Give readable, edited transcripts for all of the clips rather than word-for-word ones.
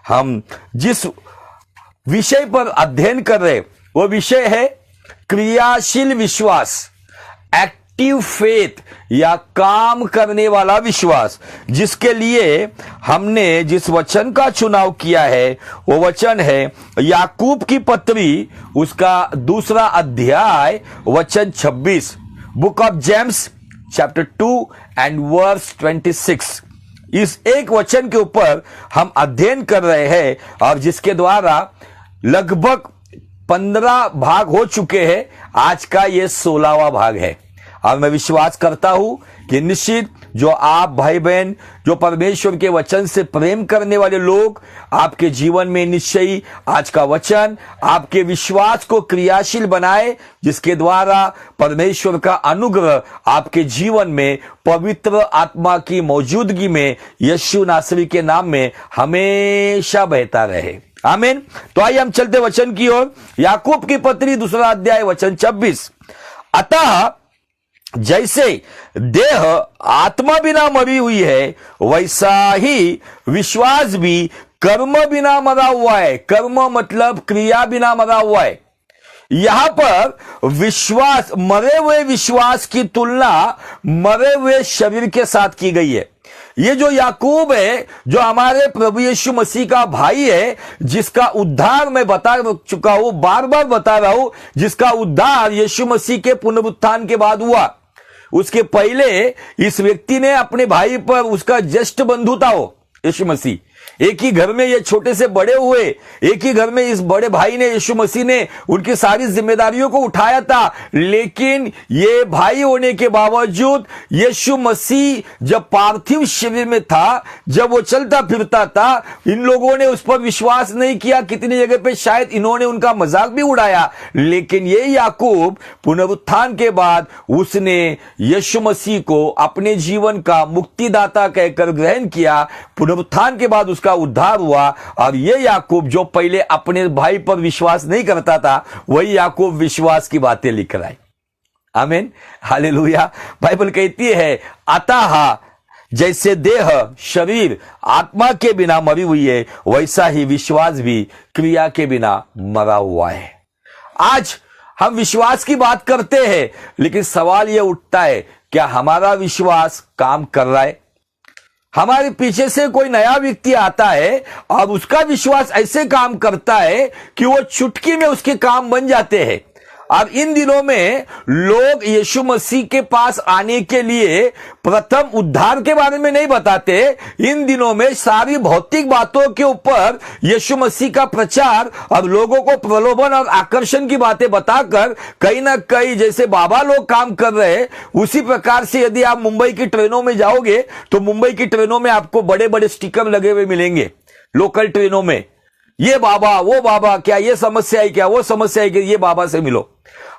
हम जिस विषय पर अध्ययन कर रहे वो विषय है क्रियाशील विश्वास, एक्टिव फेथ या काम करने वाला विश्वास, जिसके लिए हमने जिस वचन का चुनाव किया है वो वचन है याकूब की पत्री, उसका 2 अध्याय वचन 26, book of James chapter 2 and verse 26। इस एक वचन के ऊपर हम अध्ययन कर रहे हैं और जिसके द्वारा लगभग 15 भाग हो चुके हैं। आज का ये 16वां भाग है और मैं विश्वास करता हूं कि निश्चित जो आप भाई बहन जो परमेश्वर के वचन से प्रेम करने वाले लोग, आपके जीवन में निश्चयी आज का वचन आपके विश्वास को क्रियाशील बनाए, जिसके द्वारा परमेश्वर का अनुग्रह आपके जीवन में पवित्र आत्मा की मौजूदगी में यीशु नासरी के नाम में हमेशा बहता रहे। आमीन। तो आइए हम चलते वचन की ओर। याकूब की पत्री 2 अध्याय वचन 26। अतः जैसे देह आत्मा बिना मरी हुई है, वैसा ही विश्वास भी कर्म बिना मरा हुआ है। कर्म मतलब क्रिया बिना मरा हुआ है। यहां पर विश्वास, मरे हुए विश्वास की तुलना मरे हुए शरीर के साथ की गई है। ये जो याकूब है, जो हमारे प्रभु यीशु मसीह का भाई है, जिसका उद्धार मैं बता चुका हूं, बार बार बता रहा हूं, जिसका उद्धार यीशु मसीह के पुनरुत्थान के बाद हुआ। उसके पहले इस व्यक्ति ने अपने भाई पर, उसका ज्येष्ठ बंधु था वो यीशु मसीह, एक ही घर में ये छोटे से बड़े हुए, एक ही घर में इस बड़े भाई ने, यीशु मसीह ने उनकी सारी जिम्मेदारियों को उठाया था। लेकिन ये भाई होने के बावजूद यीशु मसीह जब पार्थिव शरीर में था, जब वो चलता फिरता था, इन लोगों ने उस पर विश्वास नहीं किया। कितनी जगह पे शायद इन्होंने उनका मजाक भी उड़ाया। लेकिन ये याकूब पुनरुत्थान के बाद उसने यीशु मसीह को अपने जीवन का मुक्तिदाता कहकर ग्रहण किया। पुनरुत्थान के बाद उसका उद्धार हुआ। और ये याकूब जो पहले अपने भाई पर विश्वास नहीं करता था, वही याकूब विश्वास की बातें लिख रहा है। आमीन, हालेलुया। बाइबल कहती है अतः जैसे देह, शरीर आत्मा के बिना मरी हुई है, वैसा ही विश्वास भी क्रिया के बिना मरा हुआ है। आज हम विश्वास की बात करते हैं, लेकिन सवाल यह उठता है, क्या हमारा विश्वास काम कर रहा है? हमारे पीछे से कोई नया व्यक्ति आता है और उसका विश्वास ऐसे काम करता है कि वो चुटकी में उसके काम बन जाते हैं। अब इन दिनों में लोग यीशु मसीह के पास आने के लिए प्रथम उद्धार के बारे में नहीं बताते। इन दिनों में सारी भौतिक बातों के ऊपर यीशु मसीह का प्रचार और लोगों को प्रलोभन और आकर्षण की बातें बताकर कहीं ना कहीं जैसे बाबा लोग काम कर रहे हैं, उसी प्रकार से यदि आप मुंबई की ट्रेनों में जाओगे तो मुंबई की ट्रेनों में आपको बड़े बड़े स्टिकर लगे हुए मिलेंगे। लोकल ट्रेनों में ये बाबा, वो बाबा, क्या ये समस्या है, क्या वो समस्या है, कि ये बाबा से मिलो।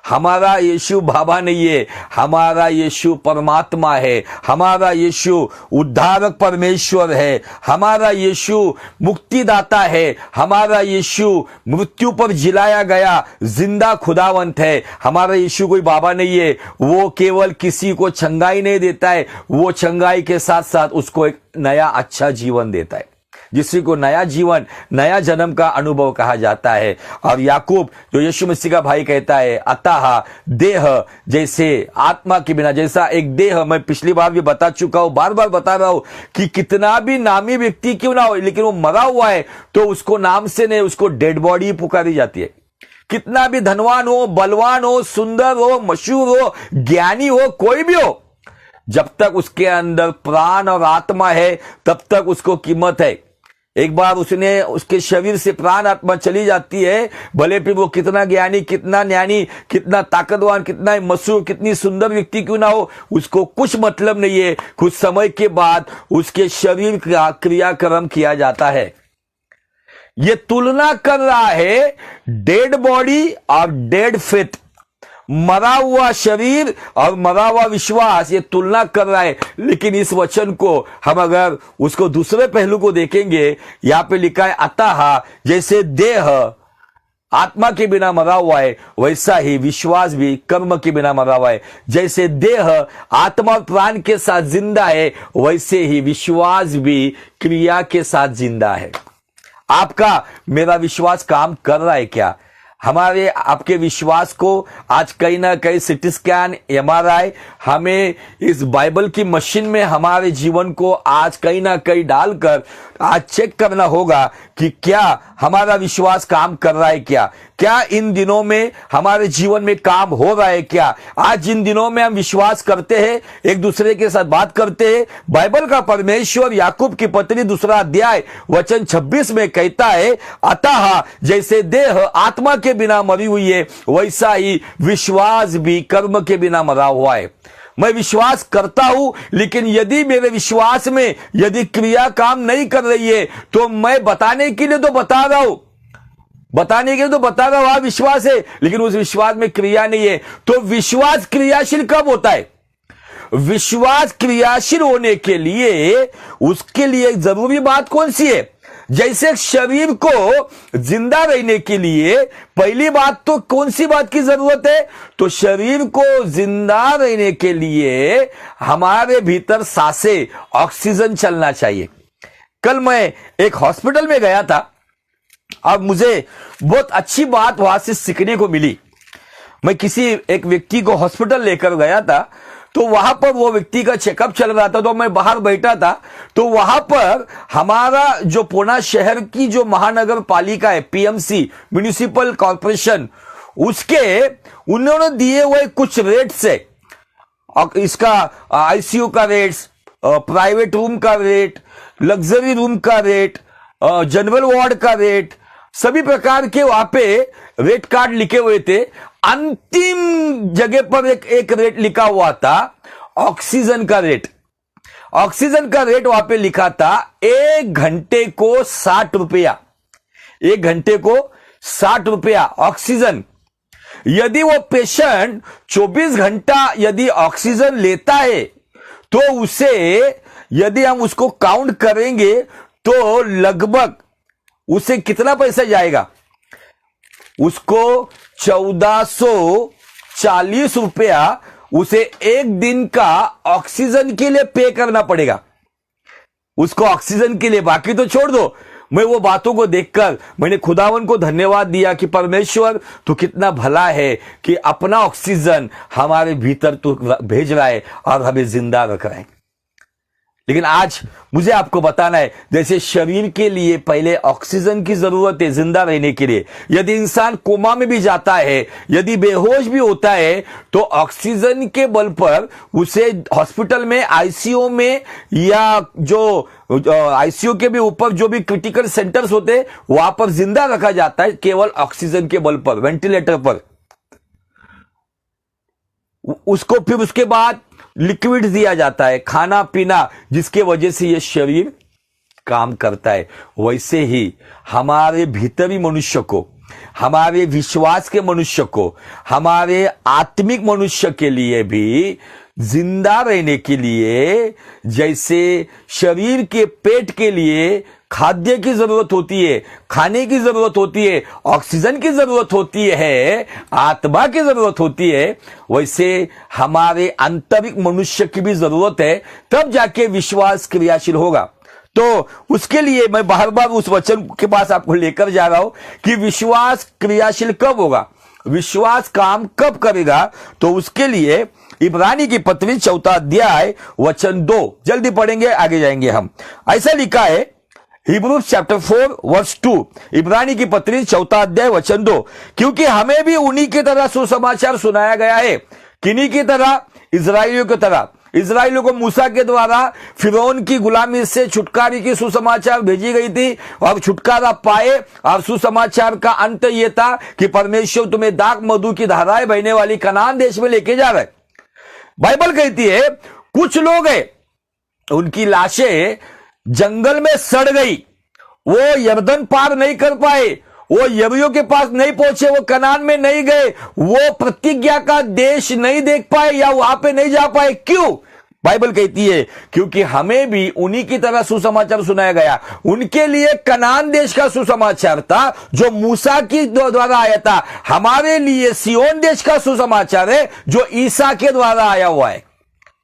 हमारा यीशु बाबा नहीं है, हमारा यीशु परमात्मा है, हमारा यीशु उद्धारक परमेश्वर है, हमारा यीशु मुक्तिदाता है, हमारा यीशु मृत्यु पर जिलाया गया जिंदा खुदावंत है। हमारा यीशु कोई बाबा नहीं है। वो केवल किसी को चंगाई नहीं देता है, वो चंगाई के साथ साथ उसको एक नया अच्छा जीवन देता है, जिसी को नया जीवन, नया जन्म का अनुभव कहा जाता है। और याकूब जो यीशु मसीह का भाई कहता है अतः देह जैसे आत्मा के बिना, जैसा एक देह, मैं पिछली बार भी बता चुका हूं, बार बार बता रहा हूं कि कितना भी नामी व्यक्ति क्यों ना हो, लेकिन वो मरा हुआ है तो उसको नाम से नहीं, उसको डेड बॉडी पुकारी जाती है। कितना भी धनवान हो, बलवान हो, सुंदर हो, मशहूर हो, ज्ञानी हो, कोई भी हो, जब तक उसके अंदर प्राण और आत्मा है तब तक उसको कीमत है। एक बार उसके शरीर से प्राण आत्मा चली जाती है, भले फिर वो कितना ज्ञानी, कितना ज्ञानी, कितना ताकतवान, कितना मशहूर, कितनी सुंदर व्यक्ति क्यों ना हो, उसको कुछ मतलब नहीं है। कुछ समय के बाद उसके शरीर का क्रियाक्रम किया जाता है। ये तुलना कर रहा है डेड बॉडी और डेड फेथ, मरा हुआ शरीर और मरा हुआ विश्वास, ये तुलना कर रहा है। लेकिन इस वचन को हम अगर उसको दूसरे पहलू को देखेंगे, यहां पे लिखा है अतः जैसे देह आत्मा के बिना मरा हुआ है, वैसा ही विश्वास भी कर्म के बिना मरा हुआ है। जैसे देह आत्मा और प्राण के साथ जिंदा है, वैसे ही विश्वास भी क्रिया के साथ जिंदा है। आपका मेरा विश्वास काम कर रहा है क्या? हमारे आपके विश्वास को आज कहीं ना कहीं सिटी स्कैन, एमआरआई, हमें इस बाइबल की मशीन में हमारे जीवन को आज कहीं ना कहीं डालकर आज चेक करना होगा कि क्या हमारा विश्वास काम कर रहा है क्या इन दिनों में हमारे जीवन में काम हो रहा है क्या? आज जिन दिनों में हम विश्वास करते हैं, एक दूसरे के साथ बात करते हैं, बाइबल का परमेश्वर याकूब की पत्री 2 अध्याय वचन 26 में कहता है, अतः जैसे देह आत्मा के बिना मरी हुई है, वैसा ही विश्वास भी कर्म के बिना मरा हुआ है। मैं विश्वास करता हूं, लेकिन यदि मेरे विश्वास में यदि क्रिया काम नहीं कर रही है, तो मैं बताने के लिए तो बता रहा हूं, हाँ विश्वास है, लेकिन उस विश्वास में क्रिया नहीं है। तो विश्वास क्रियाशील कब होता है? विश्वास क्रियाशील होने के लिए उसके लिए जरूरी बात कौन सी है? जैसे शरीर को जिंदा रहने के लिए पहली बात तो कौन सी बात की जरूरत है? तो शरीर को जिंदा रहने के लिए हमारे भीतर सांसें, ऑक्सीजन चलना चाहिए। कल मैं एक हॉस्पिटल में गया था और मुझे बहुत अच्छी बात वहां से सीखने को मिली। मैं किसी एक व्यक्ति को हॉस्पिटल लेकर गया था, तो वहां पर वो व्यक्ति का चेकअप चल रहा था, तो मैं बाहर बैठा था। तो वहां पर हमारा जो पुणे शहर की जो महानगर पालिका है, पीएमसी, म्युनिसिपल कॉर्पोरेशन, उसके उन्होंने दिए हुए कुछ रेट्स है। इसका आईसीयू का रेट्स, प्राइवेट रूम का रेट, लग्जरी रूम का रेट, जनरल वार्ड का रेट, सभी प्रकार के वहां पे रेट कार्ड लिखे हुए थे। अंतिम जगह पर एक रेट लिखा हुआ था, ऑक्सीजन का रेट। ऑक्सीजन का रेट वहां पे लिखा था 1 घंटे को 60 रुपया, 1 घंटे को 60 रुपया ऑक्सीजन। यदि वो पेशेंट 24 घंटा यदि ऑक्सीजन लेता है, तो उसे यदि हम उसको काउंट करेंगे तो लगभग उसे कितना पैसा जाएगा? उसको 1440 रुपया उसे 1 दिन का ऑक्सीजन के लिए पे करना पड़ेगा, उसको ऑक्सीजन के लिए। बाकी तो छोड़ दो। मैं वो बातों को देखकर मैंने खुदावन को धन्यवाद दिया कि परमेश्वर तू कितना भला है कि अपना ऑक्सीजन हमारे भीतर तू भेज रहा है और हमें जिंदा रख रहा है। लेकिन आज मुझे आपको बताना है, जैसे शरीर के लिए पहले ऑक्सीजन की जरूरत है जिंदा रहने के लिए। यदि इंसान कोमा में भी जाता है, यदि बेहोश भी होता है, तो ऑक्सीजन के बल पर उसे हॉस्पिटल में, आईसीयू में, या जो आईसीयू के भी ऊपर जो भी क्रिटिकल सेंटर्स होते हैं, वहां पर जिंदा रखा जाता है केवल ऑक्सीजन के बल पर, वेंटिलेटर पर। उसको फिर उसके बाद लिक्विड दिया जाता है, खाना पीना, जिसके वजह से यह शरीर काम करता है। वैसे ही हमारे भीतरी मनुष्य को, हमारे विश्वास के मनुष्य को, हमारे आत्मिक मनुष्य के लिए भी जिंदा रहने के लिए, जैसे शरीर के पेट के लिए खाद्य की जरूरत होती है, खाने की जरूरत होती है, ऑक्सीजन की जरूरत होती है, आत्मा की जरूरत होती है, वैसे हमारे आंतरिक मनुष्य की भी जरूरत है। तब जाके विश्वास क्रियाशील होगा। तो उसके लिए मैं बार बार उस वचन के पास आपको लेकर जा रहा हूं कि विश्वास क्रियाशील कब होगा, विश्वास काम कब करेगा। तो उसके लिए इब्रानी की पत्री 4 अध्याय वचन 2 जल्दी पढ़ेंगे, आगे जाएंगे हम। ऐसा लिखा है हिब्रूज चैप्टर 4 वर्स 2, इब्रानी की पत्री 4 अध्याय वचन 2, क्योंकि हमें भी उन्हीं की तरह सुसमाचार सुनाया गया है। किन्हीं की तरह? इजराइलियों की तरह। इजराइलियों को मूसा के द्वारा फिरौन की गुलामी से छुटकारे की सुसमाचार भेजी गई थी, और छुटकारा पाए, और सुसमाचार का अंत यह था कि परमेश्वर तुम्हें दाख मधु की धाराएं बहने वाली कनान देश में लेके जा रहे। बाइबल कहती है कुछ लोग हैं, उनकी लाशें जंगल में सड़ गई, वो यरदन पार नहीं कर पाए, वो यरीहो के पास नहीं पहुंचे, वो कनान में नहीं गए, वो प्रतिज्ञा का देश नहीं देख पाए, या वहां पे नहीं जा पाए। क्यों? बाइबल कहती है क्योंकि हमें भी उन्हीं की तरह सुसमाचार सुनाया गया। उनके लिए कनान देश का सुसमाचार था जो मूसा की द्वारा आया था, हमारे लिए सिय्योन देश का सुसमाचार है जो ईसा के द्वारा आया हुआ है।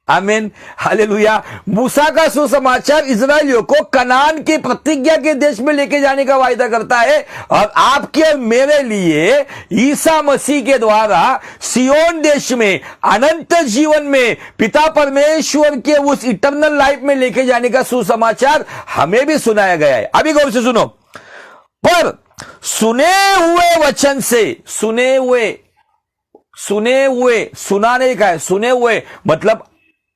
आमीन, हालेलुया। मूसा का सुसमाचार इजरायलियों को कनान की प्रतिज्ञा के देश में लेके जाने का वायदा करता है, और आपके और मेरे लिए ईसा मसीह के द्वारा सियोन देश में अनंत जीवन में पिता परमेश्वर के उस इटर्नल लाइफ में लेके जाने का सुसमाचार हमें भी सुनाया गया है। अभी गौर से सुनो। पर सुने हुए वचन से, सुने हुए, सुना नहीं कहा है, सुने हुए मतलब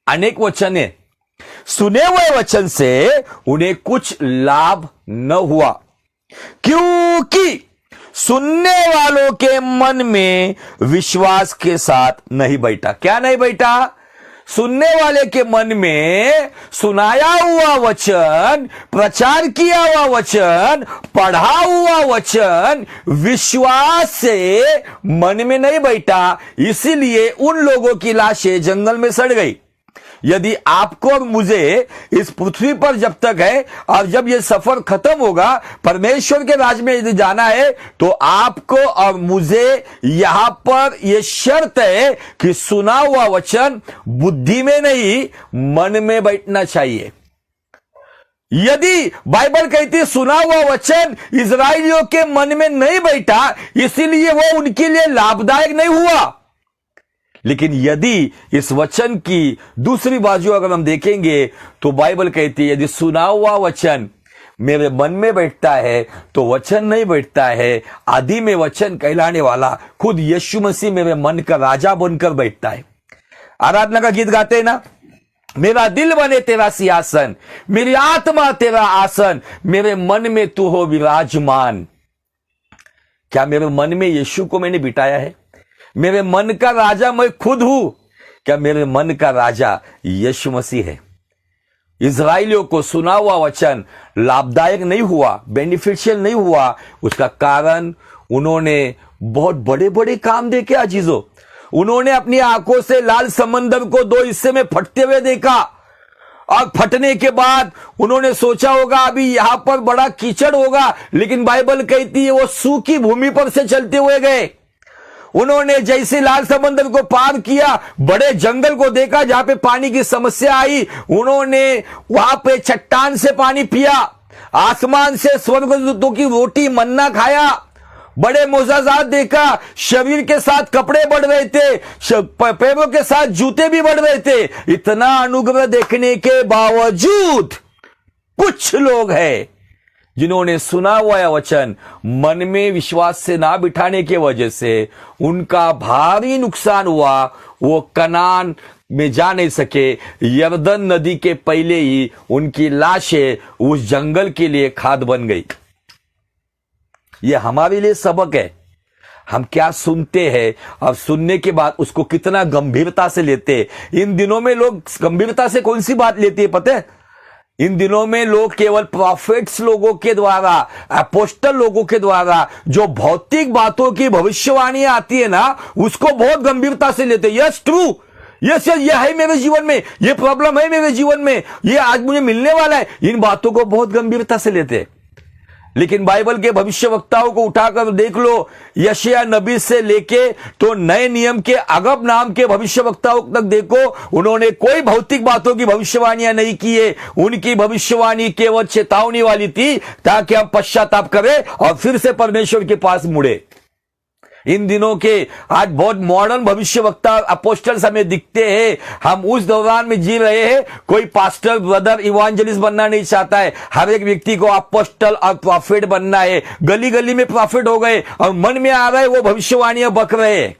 अनेक वचन है। सुने हुए वचन से उन्हें कुछ लाभ न हुआ, क्योंकि सुनने वालों के मन में विश्वास के साथ नहीं बैठा। क्या नहीं बैठा? सुनने वाले के मन में सुनाया हुआ वचन, प्रचार किया हुआ वचन, पढ़ा हुआ वचन विश्वास से मन में नहीं बैठा, इसीलिए उन लोगों की लाशें जंगल में सड़ गई। यदि आपको और मुझे इस पृथ्वी पर जब तक है और जब यह सफर खत्म होगा परमेश्वर के राज में यदि जाना है, तो आपको और मुझे यहां पर यह शर्त है कि सुना हुआ वचन बुद्धि में नहीं मन में बैठना चाहिए। यदि बाइबल कहती है सुना हुआ वचन इजराइलियों के मन में नहीं बैठा, इसीलिए वो उनके लिए लाभदायक नहीं हुआ। लेकिन यदि इस वचन की दूसरी बाजू अगर हम देखेंगे तो बाइबल कहती है यदि सुना हुआ वचन मेरे मन में बैठता है तो वचन नहीं बैठता है, आदि में वचन कहलाने वाला खुद यीशु मसीह मेरे मन का राजा बनकर बैठता है। आराधना का गीत गाते हैं ना, मेरा दिल बने तेरा सिंहासन, मेरी आत्मा तेरा आसन, मेरे मन में तू हो विराजमान। क्या मेरे मन में यीशु को मैंने बिठाया है? मेरे मन का राजा मैं खुद हूं। क्या मेरे मन का राजा यीशु मसीह है? इजराइलियों को सुना हुआ वचन लाभदायक नहीं हुआ, बेनिफिशियल नहीं हुआ। उसका कारण उन्होंने बहुत बड़े बड़े काम देखे अजीजों। उन्होंने अपनी आंखों से लाल समंदर को दो हिस्से में फटते हुए देखा, और फटने के बाद उन्होंने सोचा होगा अभी यहां पर बड़ा कीचड़ होगा, लेकिन बाइबल कहती है वो सूखी भूमि पर से चलते हुए गए। उन्होंने जैसे लाल समंदर को पार किया, बड़े जंगल को देखा जहां पे पानी की समस्या आई, उन्होंने वहां पे चट्टान से पानी पिया, आसमान से स्वर्गदूतों की रोटी मन्ना खाया, बड़े मोजाजात देखा, शरीर के साथ कपड़े बढ़ रहे थे, पैरों के साथ जूते भी बढ़ रहे थे। इतना अनुग्रह देखने के बावजूद कुछ लोग हैं जिन्होंने सुना हुआ वचन मन में विश्वास से ना बिठाने के वजह से उनका भारी नुकसान हुआ। वो कनान में जा नहीं सके। यरदन नदी के पहले ही उनकी लाशें उस जंगल के लिए खाद बन गई। ये हमारे लिए सबक है। हम क्या सुनते हैं और सुनने के बाद उसको कितना गंभीरता से लेते हैं। इन दिनों में लोग गंभीरता से कौन सी बात लेते हैं पता है? इन दिनों में लोग केवल प्रॉफिट्स लोगों के द्वारा, अपोस्टल लोगों के द्वारा जो भौतिक बातों की भविष्यवाणी आती है ना, उसको बहुत गंभीरता से लेते हैं। यस ट्रू, यस ये है मेरे जीवन में, ये प्रॉब्लम है मेरे जीवन में, ये आज मुझे मिलने वाला है, इन बातों को बहुत गंभीरता से लेते हैं। लेकिन बाइबल के भविष्यवक्ताओं को उठाकर देख लो, यशायाह नबी से लेके तो नए नियम के अगब नाम के भविष्यवक्ताओं तक देखो, उन्होंने कोई भौतिक बातों की भविष्यवाणियां नहीं की है। उनकी भविष्यवाणी केवल चेतावनी वाली थी ताकि हम पश्चाताप करें और फिर से परमेश्वर के पास मुड़े। इन दिनों के आज बहुत मॉडर्न भविष्यवक्ता अपोस्टल्स हमें दिखते हैं। हम उस दौरान में जी रहे हैं। कोई पास्टर, ब्रदर, इवांजलिस्ट बनना नहीं चाहता है। हर एक व्यक्ति को अपोस्टल और प्रॉफिट बनना है। गली गली में प्रॉफिट हो गए और मन में आ रहा है वो भविष्यवाणियां बक रहे हैं,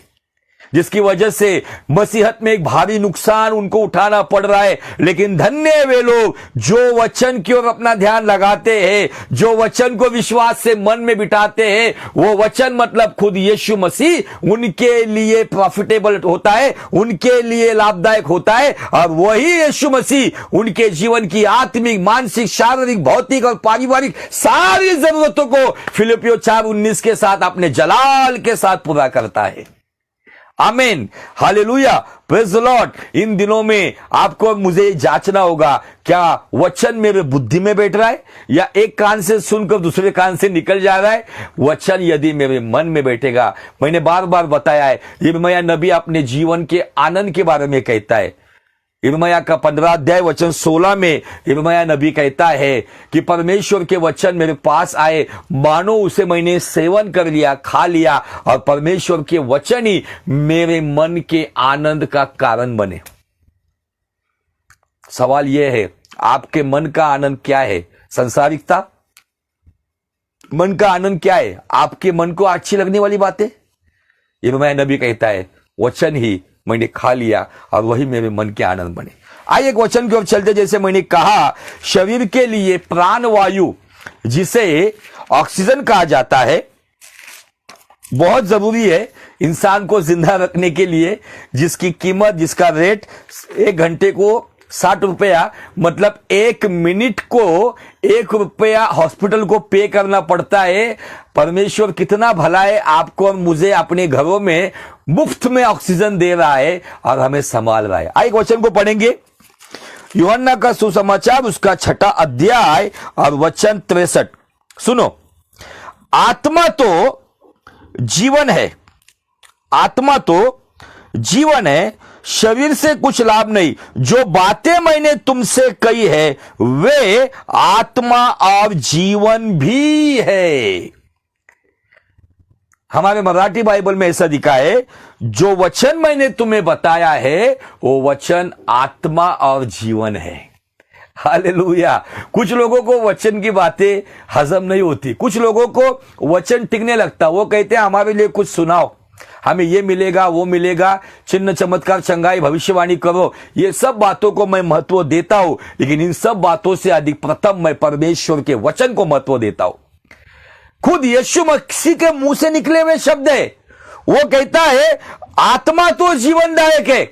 जिसकी वजह से मसीहत में एक भारी नुकसान उनको उठाना पड़ रहा है। लेकिन धन्य है वे लोग जो वचन की ओर अपना ध्यान लगाते हैं, जो वचन को विश्वास से मन में बिठाते हैं। वो वचन मतलब खुद यीशु मसीह उनके लिए प्रॉफिटेबल होता है, उनके लिए लाभदायक होता है। और वही यीशु मसीह उनके जीवन की आत्मिक, मानसिक, शारीरिक, भौतिक और पारिवारिक सारी जरूरतों को फिलिपियों 4:19 के साथ अपने जलाल के साथ पूरा करता है। आमीन, हालेलुया, प्रेज द लॉर्ड। इन दिनों में आपको मुझे जांचना होगा, क्या वचन मेरे बुद्धि में बैठ रहा है या एक कान से सुनकर दूसरे कान से निकल जा रहा है? वचन यदि मेरे मन में बैठेगा, मैंने बार बार बताया है, यिर्मयाह नबी अपने जीवन के आनंद के बारे में कहता है, यिर्मयाह का 15 अध्याय वचन 16 में यिर्मयाह नबी कहता है कि परमेश्वर के वचन मेरे पास आए, मानो उसे मैंने सेवन कर लिया, खा लिया, और परमेश्वर के वचन ही मेरे मन के आनंद का कारण बने। सवाल यह है, आपके मन का आनंद क्या है? संसारिकता? मन का आनंद क्या है? आपके मन को अच्छी लगने वाली बातें? यिर्मयाह नबी कहता है, वचन ही मैंने खा लिया और वही मेरे मन के आनंद बने। आइए एक वचन की ओर चलते। जैसे मैंने कहा, शरीर के लिए प्राण वायु, जिसे ऑक्सीजन कहा जाता है, बहुत जरूरी है इंसान को जिंदा रखने के लिए, जिसकी कीमत, जिसका रेट 1 घंटे को 60 रुपया, मतलब 1 मिनट को 1 रुपया हॉस्पिटल को पे करना पड़ता है। परमेश्वर कितना भला है, आपको और मुझे अपने घरों में मुफ्त में ऑक्सीजन दे रहा है और हमें संभाल रहा है। आइए वचन को पढ़ेंगे। यूहन्ना का सुसमाचार उसका 6 अध्याय और वचन 63। सुनो, आत्मा तो जीवन है, आत्मा तो जीवन है, शरीर से कुछ लाभ नहीं। जो बातें मैंने तुमसे कही है वे आत्मा और जीवन भी है। हमारे मराठी बाइबल में ऐसा लिखा है, जो वचन मैंने तुम्हें बताया है वो वचन आत्मा और जीवन है। हालेलुया। कुछ लोगों को वचन की बातें हजम नहीं होती, कुछ लोगों को वचन टिकने लगता, वो कहते हैं हमारे लिए कुछ सुनाओ, हमें ये मिलेगा वो मिलेगा, चिन्ह चमत्कार चंगाई भविष्यवाणी करो। ये सब बातों को मैं महत्व देता हूं, लेकिन इन सब बातों से अधिक प्रथम मैं परमेश्वर के वचन को महत्व देता हूं। खुद यीशु मसीह के मुंह से निकले हुए शब्द है, वो कहता है आत्मा तो जीवनदायक है,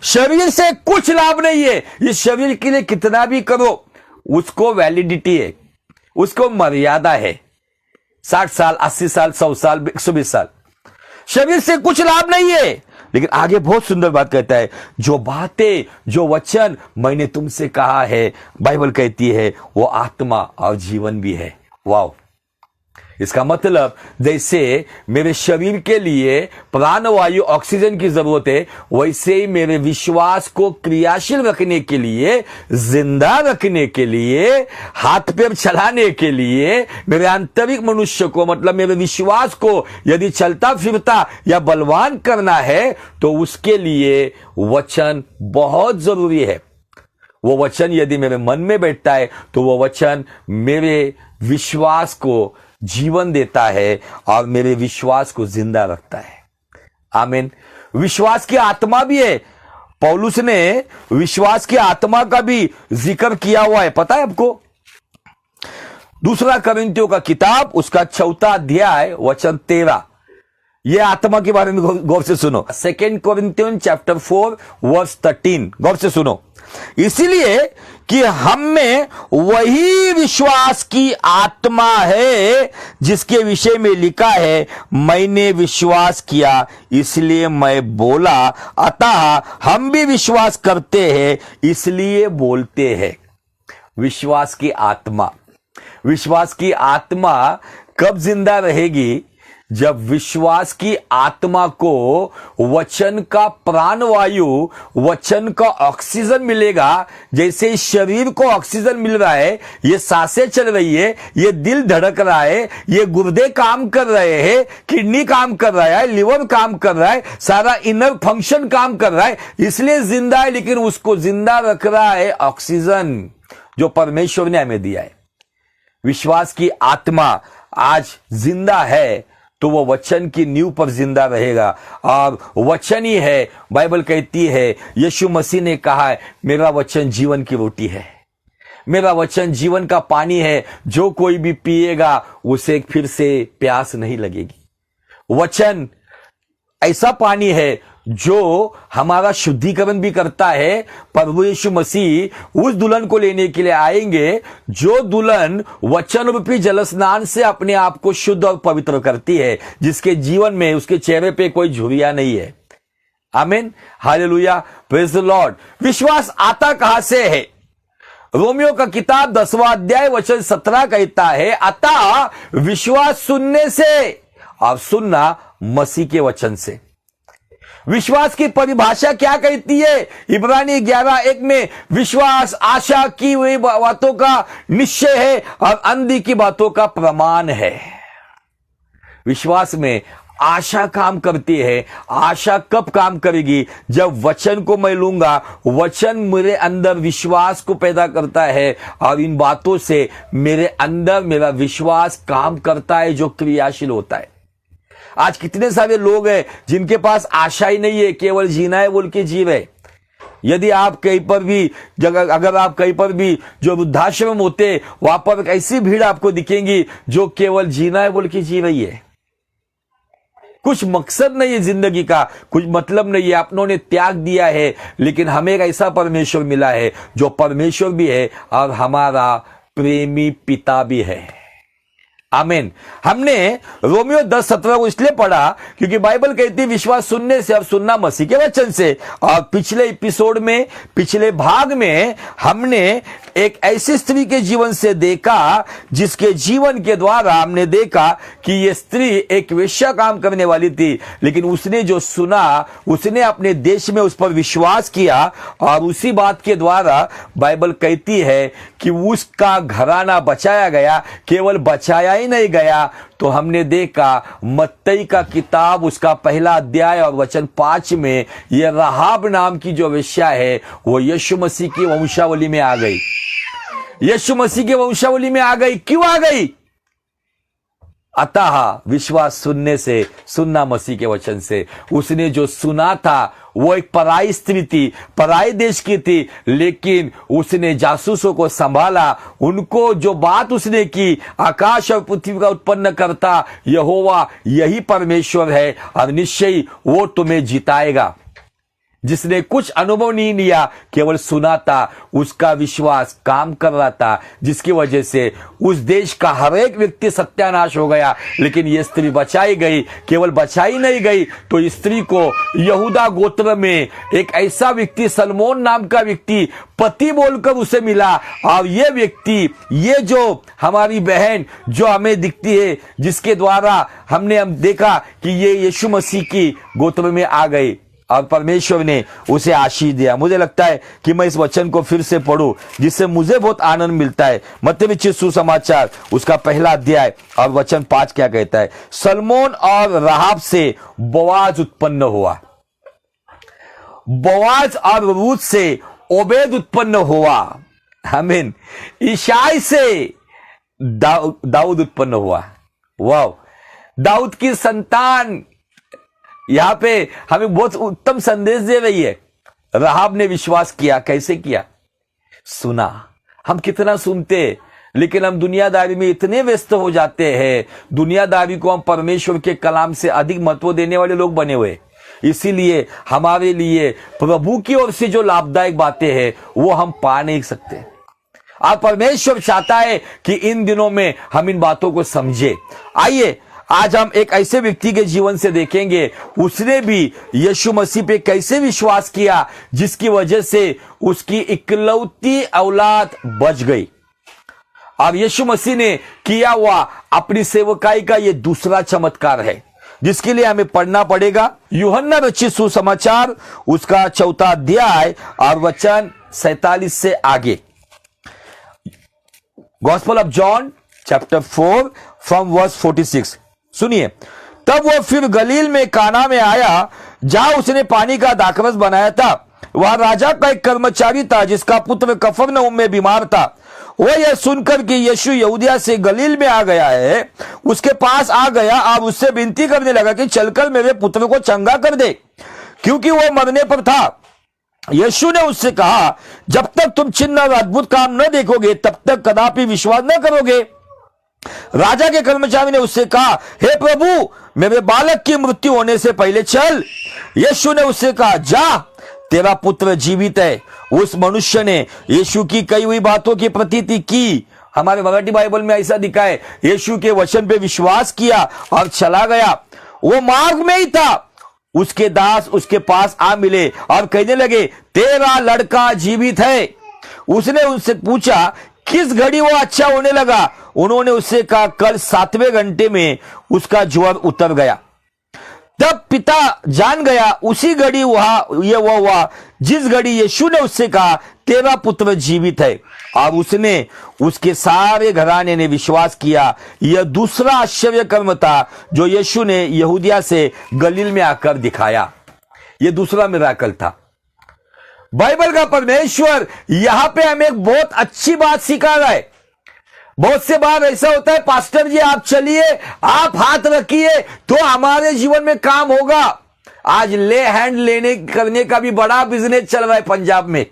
शरीर से कुछ लाभ नहीं है। इस शरीर के लिए कितना भी करो उसको वैलिडिटी है, उसको मर्यादा है। 60 साल, 80 साल, 100 साल, 120 साल, शरीर से कुछ लाभ नहीं है। लेकिन आगे बहुत सुंदर बात कहता है, जो बातें, जो वचन मैंने तुमसे कहा है, बाइबल कहती है वो आत्मा और जीवन भी है। वाओ। इसका मतलब जैसे मेरे शरीर के लिए प्राणवायु ऑक्सीजन की जरूरत है, वैसे ही मेरे विश्वास को क्रियाशील रखने के लिए, जिंदा रखने के लिए, हाथ पैर चलाने के लिए, मेरे आंतरिक मनुष्य को, मतलब मेरे विश्वास को यदि चलता फिरता या बलवान करना है तो उसके लिए वचन बहुत जरूरी है। वो वचन यदि मेरे मन में बैठता है तो वो वचन मेरे विश्वास को जीवन देता है और मेरे विश्वास को जिंदा रखता है। आमीन। विश्वास की आत्मा भी है, पौलुस ने विश्वास की आत्मा का भी जिक्र किया हुआ है, पता है आपको? 2 कोरिन्थियों का किताब उसका 4 अध्याय वचन 13, ये आत्मा के बारे में गौर से सुनो। 2 कोरिन्थियन चैप्टर 4 वर्स 13, गौर से सुनो। इसीलिए कि हम में वही विश्वास की आत्मा है जिसके विषय में लिखा है, मैंने विश्वास किया इसलिए मैं बोला, अतः हम भी विश्वास करते हैं इसलिए बोलते हैं। विश्वास की आत्मा, विश्वास की आत्मा कब जिंदा रहेगी? जब विश्वास की आत्मा को वचन का प्राणवायु, वचन का ऑक्सीजन मिलेगा। जैसे शरीर को ऑक्सीजन मिल रहा है, ये सांसें चल रही है, ये दिल धड़क रहा है, ये गुर्दे काम कर रहे हैं, किडनी काम कर रहा है, लिवर काम कर रहा है, सारा इनर फंक्शन काम कर रहा है, इसलिए जिंदा है। लेकिन उसको जिंदा रख रहा है ऑक्सीजन जो परमेश्वर ने हमें दिया है। विश्वास की आत्मा आज जिंदा है तो वो वचन की नींव पर जिंदा रहेगा, और वचन ही है। बाइबल कहती है, यीशु मसीह ने कहा है, मेरा वचन जीवन की रोटी है, मेरा वचन जीवन का पानी है, जो कोई भी पिएगा उसे फिर से प्यास नहीं लगेगी। वचन ऐसा पानी है जो हमारा शुद्धिकरण भी करता है। प्रभु यीशु मसीह उस दुल्हन को लेने के लिए आएंगे जो दुल्हन वचन रूपी जल स्नान से अपने आप को शुद्ध और पवित्र करती है, जिसके जीवन में, उसके चेहरे पे कोई झुर्रियां नहीं है। आमीन, हालेलुया, प्रेज द लॉर्ड। विश्वास आता कहां से है? रोमियो का किताब 10वां अध्याय वचन 17 कहता है, अतः विश्वास सुनने से और सुनना मसीह के वचन से। विश्वास की परिभाषा क्या कहती है? इब्रानी 11:1 में विश्वास आशा की हुई बातों का निश्चय है और अंधी की बातों का प्रमाण है। विश्वास में आशा काम करती है। आशा कब काम करेगी? जब वचन को मैं लूंगा, वचन मेरे अंदर विश्वास को पैदा करता है और इन बातों से मेरे अंदर मेरा विश्वास काम करता है, जो क्रियाशील होता है। आज कितने सारे लोग हैं जिनके पास आशा ही नहीं है, केवल जीना है बोल के जी रहे। यदि आप कहीं पर भी जगह, अगर आप कहीं पर भी जो वृद्धाश्रम होते, वहां पर ऐसी भीड़ आपको दिखेंगी जो केवल जीना है बोल के जी रही है। कुछ मकसद नहीं है जिंदगी का, कुछ मतलब नहीं है, अपनों ने त्याग दिया है। लेकिन हमें एक ऐसा परमेश्वर मिला है जो परमेश्वर भी है और हमारा प्रेमी पिता भी है। आमीन। हमने रोमियो 10:17 को इसलिए पढ़ा क्योंकि बाइबल कहती है विश्वास सुनने से, अब सुनना मसीह के वचन से। और पिछले एपिसोड में, पिछले भाग में हमने एक ऐसी स्त्री के जीवन से देखा जिसके जीवन के द्वारा हमने देखा कि यह स्त्री एक वेश्या काम करने वाली थी, लेकिन उसने जो सुना, उसने अपने देश में उस पर विश्वास किया और उसी बात के द्वारा बाइबल कहती है कि उसका घराना बचाया गया। केवल बचाया ही नहीं गया, तो हमने देखा मत्ती का किताब उसका 1 अध्याय और वचन 5 में यह राहाब नाम की जो वेश्या है वो यीशु मसीह की वंशावली में आ गई। यीशु मसीह की वंशावली में आ गई। क्यों आ गई? अतः विश्वास सुनने से, सुनना मसीह के वचन से। उसने जो सुना था वो एक पराई स्त्री थी, पराई देश की थी, लेकिन उसने जासूसों को संभाला। उनको जो बात उसने की, आकाश और पृथ्वी का उत्पन्न करता यहोवा यही परमेश्वर है और निश्चय वो तुम्हें जिताएगा। जिसने कुछ अनुभव नहीं लिया, केवल सुना था, उसका विश्वास काम कर रहा था, जिसकी वजह से उस देश का हर एक व्यक्ति सत्यानाश हो गया। लेकिन यह स्त्री बचाई गई। केवल बचाई नहीं गई तो स्त्री को यहूदा गोत्र में एक ऐसा व्यक्ति, सलमोन नाम का व्यक्ति पति बोलकर उसे मिला। और यह व्यक्ति, ये जो हमारी बहन जो हमें दिखती है, जिसके द्वारा हमने देखा कि ये यीशु मसीह की गोत्र में आ गई और परमेश्वर ने उसे आशीष दिया। मुझे लगता है कि मैं इस वचन को फिर से पढ़ूं, जिससे मुझे बहुत आनंद मिलता है। मत्ती रचित सुसमाचार उसका 1 अध्याय और वचन 5 क्या कहता है? सलमोन और राहाब से बोआज उत्पन्न हुआ, बोआज और रूत से ओबेद उत्पन्न हुआ। आमीन। ईशाई से दाऊद उत्पन्न हुआ। वाह, दाऊद की संतान यहां पे हमें बहुत उत्तम संदेश दे रही है। राहाब ने विश्वास किया। कैसे किया? सुना। हम कितना सुनते, लेकिन हम दुनियादारी में इतने व्यस्त हो जाते हैं, दुनियादारी को हम परमेश्वर के कलाम से अधिक महत्व देने वाले लोग बने हुए। इसीलिए हमारे लिए प्रभु की ओर से जो लाभदायक बातें हैं वो हम पा नहीं सकते। और परमेश्वर चाहता है कि इन दिनों में हम इन बातों को समझे। आइए आज हम एक ऐसे व्यक्ति के जीवन से देखेंगे, उसने भी यीशु मसीह पे कैसे विश्वास किया, जिसकी वजह से उसकी इकलौती औलाद बच गई। और यीशु मसीह ने किया हुआ अपनी सेवकाई का यह दूसरा चमत्कार है, जिसके लिए हमें पढ़ना पड़ेगा यूहन्ना रचित सुसमाचार उसका 4 अध्याय और वचन 47 से आगे। Gospel of John chapter 4 from verse 46। सुनिए। तब वो फिर गलील में काना में आया, जहां उसने पानी का दाखरस बनाया था। वहां राजा का एक कर्मचारी था जिसका पुत्र कफरनहूम में बीमार था। वह यह सुनकर कि यीशु यहूदिया से गलील में आ गया है, उसके पास आ गया और उससे विनती करने लगा कि चलकर मेरे पुत्र को चंगा कर दे, क्योंकि वह मरने पर था। यीशु ने उससे कहा, जब तक तुम चिन्ह और अद्भुत काम न देखोगे तब तक कदापि विश्वास न करोगे। राजा के कर्मचारी ने उससे कहा, हे प्रभु, मेरे बालक की मृत्यु होने से पहले चल। यीशु ने उससे कहा, जा, तेरा पुत्र जीवित है। उस मनुष्य ने यीशु की कही हुई बातों की प्रतीति की। हमारे मराठी बाइबल में ऐसा दिखा है, यीशु के वचन पे विश्वास किया और चला गया। वो मार्ग में ही था। उसके दास उसके पास आ मिले और कहने लगे, तेरा लड़का जीवित है। उसने उनसे पूछा, किस घड़ी वो अच्छा होने लगा? उन्होंने उससे कहा, कल 7वें घंटे में उसका ज्वर उतर गया। तब पिता जान गया, उसी घड़ी वह हुआ जिस घड़ी यीशु ने उससे कहा, तेरा पुत्र जीवित है। और उसने, उसके सारे घराने ने विश्वास किया। यह दूसरा आश्चर्य कर्म था जो यीशु ने यहूदिया से गलील में आकर दिखाया। यह दूसरा मिराकल था। बाइबल का परमेश्वर यहां पे हमें एक बहुत अच्छी बात सिखा रहा है। बहुत से बार ऐसा होता है, पास्टर जी आप चलिए, आप हाथ रखिए तो हमारे जीवन में काम होगा। आज ले हैंड लेने करने का भी बड़ा बिजनेस चल रहा है पंजाब में।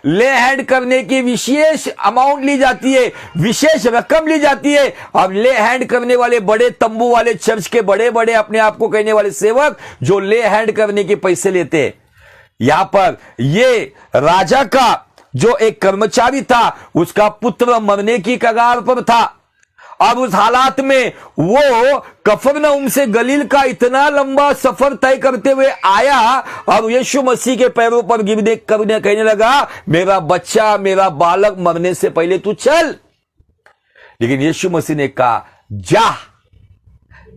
ले हैंड करने की विशेष अमाउंट ली जाती है, विशेष रकम ली जाती है। अब ले हैंड करने वाले बड़े तंबू वाले चर्च के बड़े बड़े अपने आप को कहने वाले सेवक जो ले हैंड करने के पैसे लेते हैं। यहां पर ये राजा का जो एक कर्मचारी था, उसका पुत्र मरने की कगार पर था। अब उस हालात में वो कफरनहूम से गलील का इतना लंबा सफर तय करते हुए आया और यीशु मसीह के पैरों पर गिरने करने कहने लगा, मेरा बच्चा, मेरा बालक मरने से पहले तू चल। लेकिन यीशु मसीह ने कहा, जा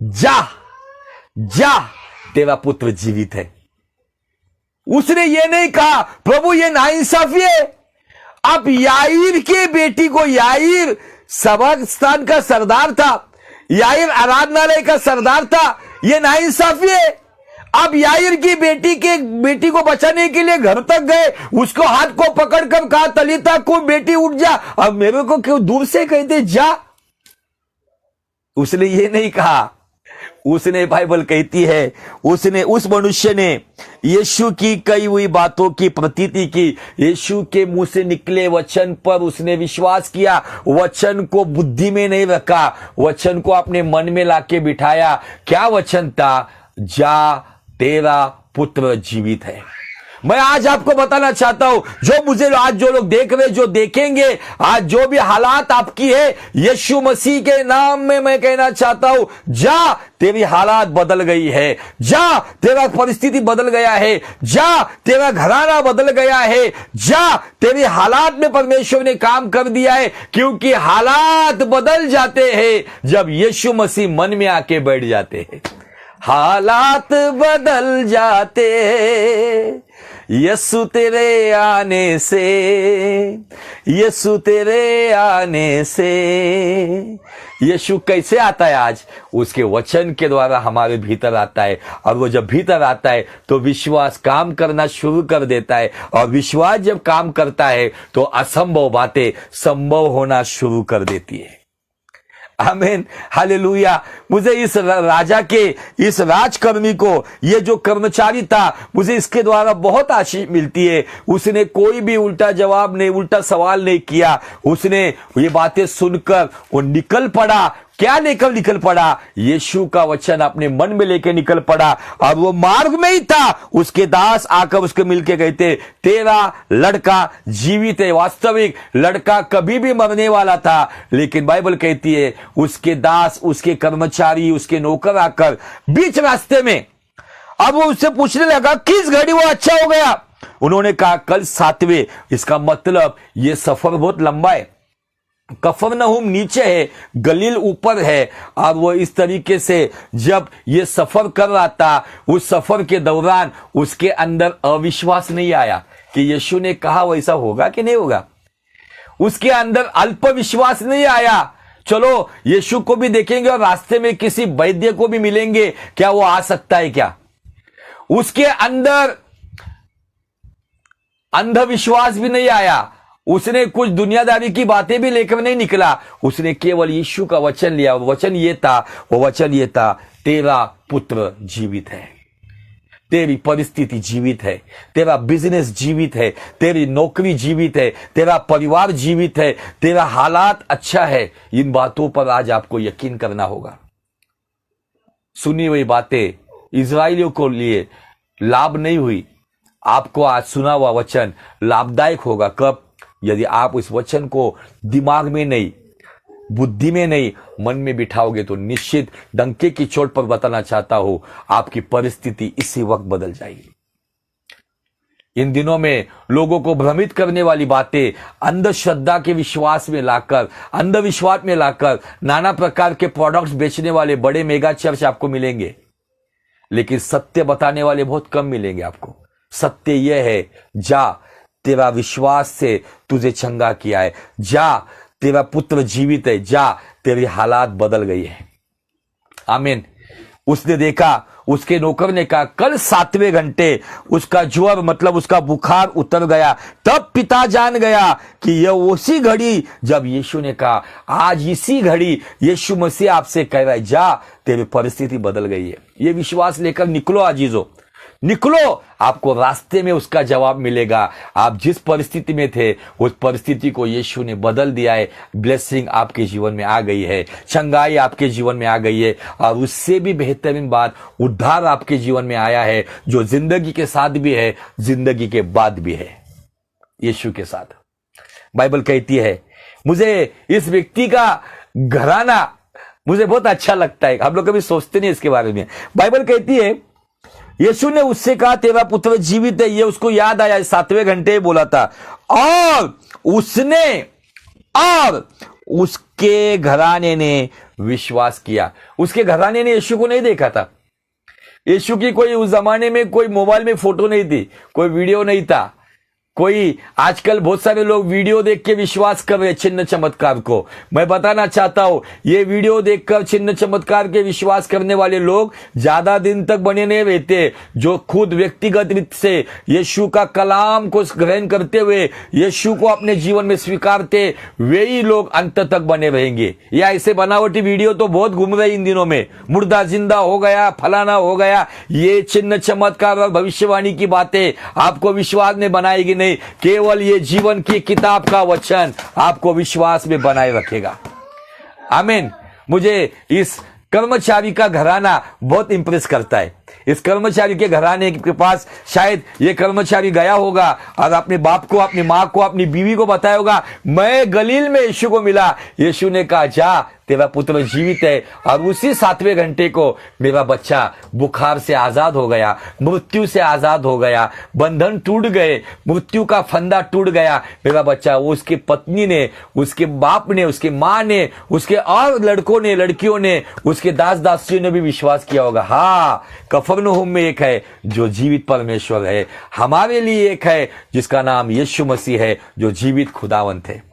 जा जा, तेरा पुत्र जीवित है। उसने ये नहीं कहा, प्रभु ये नाइंसाफी है। अब याईर के बेटी को, याईर सभा स्थान का सरदार था, याईर आराधनालय का सरदार था, यह नाइंसाफी है। अब याईर की बेटी को बचाने के लिए घर तक गए, उसको हाथ को पकड़कर कहा, तलीता को बेटी उठ जा। अब मेरे को क्यों दूर से कहते जा? उसने ये नहीं कहा। उसने, बाइबल कहती है, उसने, उस मनुष्य ने यीशु की कही हुई बातों की प्रतीति की। यीशु के मुंह से निकले वचन पर उसने विश्वास किया। वचन को बुद्धि में नहीं रखा, वचन को अपने मन में लाके बिठाया। क्या वचन था? जा, तेरा पुत्र जीवित है। मैं आज आपको बताना चाहता हूं, जो मुझे आज जो लोग देख रहे, जो देखेंगे, आज जो भी हालात आपकी है, यीशु मसीह के नाम में मैं कहना चाहता हूं, जा, तेरी हालात बदल गई है। जा, तेरा परिस्थिति बदल गया है। जा, तेरा घराना बदल गया है। जा, तेरी हालात में परमेश्वर ने काम कर दिया है। क्योंकि हालात बदल जाते हैं जब यीशु मसीह मन में आके बैठ जाते हैं। हालात बदल जाते यीशु तेरे आने से, यीशु तेरे आने से। यीशु कैसे आता है? आज उसके वचन के द्वारा हमारे भीतर आता है। और वो जब भीतर आता है तो विश्वास काम करना शुरू कर देता है। और विश्वास जब काम करता है तो असंभव बातें संभव होना शुरू कर देती है। आमीन, हालेलुया। मुझे इस राजा के, इस राजकर्मी को, ये जो कर्मचारी था, मुझे इसके द्वारा बहुत आशीष मिलती है। उसने कोई भी उल्टा जवाब नहीं, उल्टा सवाल नहीं किया। उसने ये बातें सुनकर वो निकल पड़ा। क्या लेकर निकल पड़ा? यीशु का वचन अपने मन में लेकर निकल पड़ा। और वो मार्ग में ही था, उसके दास आकर उसके मिलके कहते, तेरा लड़का जीवित है। वास्तविक लड़का कभी भी मरने वाला था, लेकिन बाइबल कहती है उसके दास, उसके कर्मचारी, उसके नौकर आकर बीच रास्ते में, अब वो उससे पूछने लगा किस घड़ी वो अच्छा हो गया। उन्होंने कहा कल 7वें। इसका मतलब ये सफर बहुत लंबा है। कफरनहूम नीचे है, गलील ऊपर है। और वो इस तरीके से जब ये सफर कर रहा था, उस सफर के दौरान उसके अंदर अविश्वास नहीं आया कि यीशु ने कहा वैसा होगा कि नहीं होगा। उसके अंदर अल्प विश्वास नहीं आया, चलो यीशु को भी देखेंगे और रास्ते में किसी वैद्य को भी मिलेंगे, क्या वो आ सकता है क्या। उसके अंदर अंधविश्वास भी नहीं आया। उसने कुछ दुनियादारी की बातें भी लेकर नहीं निकला। उसने केवल यीशु का वचन लिया। वचन ये था, वो वचन ये था, तेरा पुत्र जीवित है, तेरी परिस्थिति जीवित है, तेरा बिजनेस जीवित है, तेरी नौकरी जीवित है, तेरा परिवार जीवित है, तेरा हालात अच्छा है। इन बातों पर आज आपको यकीन करना होगा। सुनी हुई बातें इजराइलियों को लिए लाभ नहीं हुई। आपको आज सुना हुआ वचन लाभदायक होगा। कब? यदि आप इस वचन को दिमाग में नहीं, बुद्धि में नहीं, मन में बिठाओगे तो निश्चित डंके की चोट पर बताना चाहता हूं, आपकी परिस्थिति इसी वक्त बदल जाएगी। इन दिनों में लोगों को भ्रमित करने वाली बातें अंधश्रद्धा के विश्वास में लाकर, अंधविश्वास में लाकर नाना प्रकार के प्रोडक्ट्स बेचने वाले बड़े मेगा चर्च आपको मिलेंगे। लेकिन सत्य बताने वाले बहुत कम मिलेंगे आपको। सत्य यह है, जा, तेरा विश्वास से तुझे चंगा किया है, जा, तेरा पुत्र जीवित है, जा, तेरी हालात बदल गई है। आमीन। उसने देखा, उसके नौकर ने कहा कल 7वें घंटे उसका ज्वर मतलब उसका बुखार उतर गया। तब पिता जान गया कि यह उसी घड़ी जब यीशु ने कहा, आज इसी घड़ी यीशु मसीह आपसे कह रहा है, जा, तेरी परिस्थिति बदल गई है। यह विश्वास लेकर निकलो अजीजों, निकलो, आपको रास्ते में उसका जवाब मिलेगा। आप जिस परिस्थिति में थे उस परिस्थिति को यीशु ने बदल दिया है। ब्लेसिंग आपके जीवन में आ गई है, चंगाई आपके जीवन में आ गई है, और उससे भी बेहतरीन बात, उद्धार आपके जीवन में आया है, जो जिंदगी के साथ भी है, जिंदगी के बाद भी है, यीशु के साथ। बाइबल कहती है, मुझे इस व्यक्ति का घराना मुझे बहुत अच्छा लगता है। हम लोग कभी सोचते नहीं इसके बारे में। बाइबल कहती है, यीशु ने उससे कहा तेरा पुत्र जीवित है। ये उसको याद आया, 7वें घंटे बोला था, और उसके घराने ने विश्वास किया। उसके घराने ने यीशु को नहीं देखा था। यीशु की कोई उस जमाने में कोई मोबाइल में फोटो नहीं थी, कोई वीडियो नहीं था, कोई आजकल बहुत सारे लोग वीडियो देख के विश्वास कर रहे चिन्ह चमत्कार को। मैं बताना चाहता हूं, ये वीडियो देखकर चिन्ह चमत्कार के विश्वास करने वाले लोग ज्यादा दिन तक बने नहीं रहते। जो खुद व्यक्तिगत रूप से यीशु का कलाम को ग्रहण करते हुए यीशु को अपने जीवन में स्वीकारते, वे ही लोग अंत तक बने रहेंगे। या ऐसे बनावटी वीडियो तो बहुत घूम रहे इन दिनों में, मुर्दा जिंदा हो गया, फलाना हो गया। ये चिन्ह चमत्कार और भविष्यवाणी की बातें आपको विश्वास में बनाएगी नहीं, केवल ये जीवन की किताब का वचन आपको विश्वास में बनाए रखेगा। आमीन। मुझे इस कर्मचारी का घराना बहुत इंप्रेस करता है। इस कर्मचारी के घराने के पास शायद ये कर्मचारी गया होगा और अपने बाप को, अपनी मां को, अपनी बीवी को बताया होगा, मैं गलील में यीशु को मिला। यीशु ने कहा, जा, तेरा पुत्र जीवित है। और उसी 7वें घंटे को मेरा बच्चा बुखार से आजाद हो गया, मृत्यु से आजाद हो गया, बंधन टूट गए, मृत्यु का फंदा टूट गया। मेरा बच्चा, उसकी पत्नी ने, उसके बाप ने, उसके मां ने, उसके और लड़कों ने, लड़कियों ने, उसके दास दासियों ने भी विश्वास किया होगा। हाँ, कफरनहूम में एक है जो जीवित परमेश्वर है, हमारे लिए एक है जिसका नाम यीशु मसीह है, जो जीवित खुदावंत है।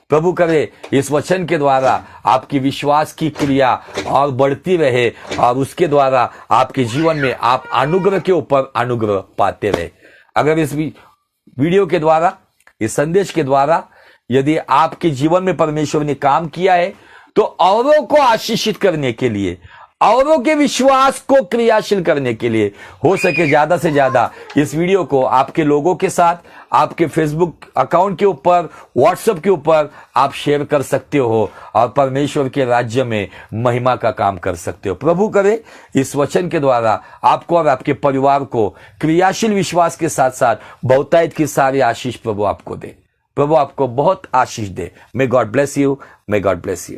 प्रभु करे इस वचन के द्वारा आपकी विश्वास की क्रिया और बढ़ती रहे, और उसके द्वारा आपके जीवन में आप अनुग्रह के ऊपर अनुग्रह पाते रहे। अगर इस वीडियो के द्वारा, इस संदेश के द्वारा यदि आपके जीवन में परमेश्वर ने काम किया है, तो औरों को आशीषित करने के लिए, औरों के विश्वास को क्रियाशील करने के लिए, हो सके ज्यादा से ज्यादा इस वीडियो को आपके लोगों के साथ, आपके फेसबुक अकाउंट के ऊपर, व्हाट्सएप के ऊपर आप शेयर कर सकते हो, और परमेश्वर के राज्य में महिमा का काम कर सकते हो। प्रभु करे इस वचन के द्वारा आपको और आपके परिवार को क्रियाशील विश्वास के साथ साथ बहुतायत की सारी आशीष प्रभु आपको दे। प्रभु आपको बहुत आशीष दे। May God bless you, may God bless you.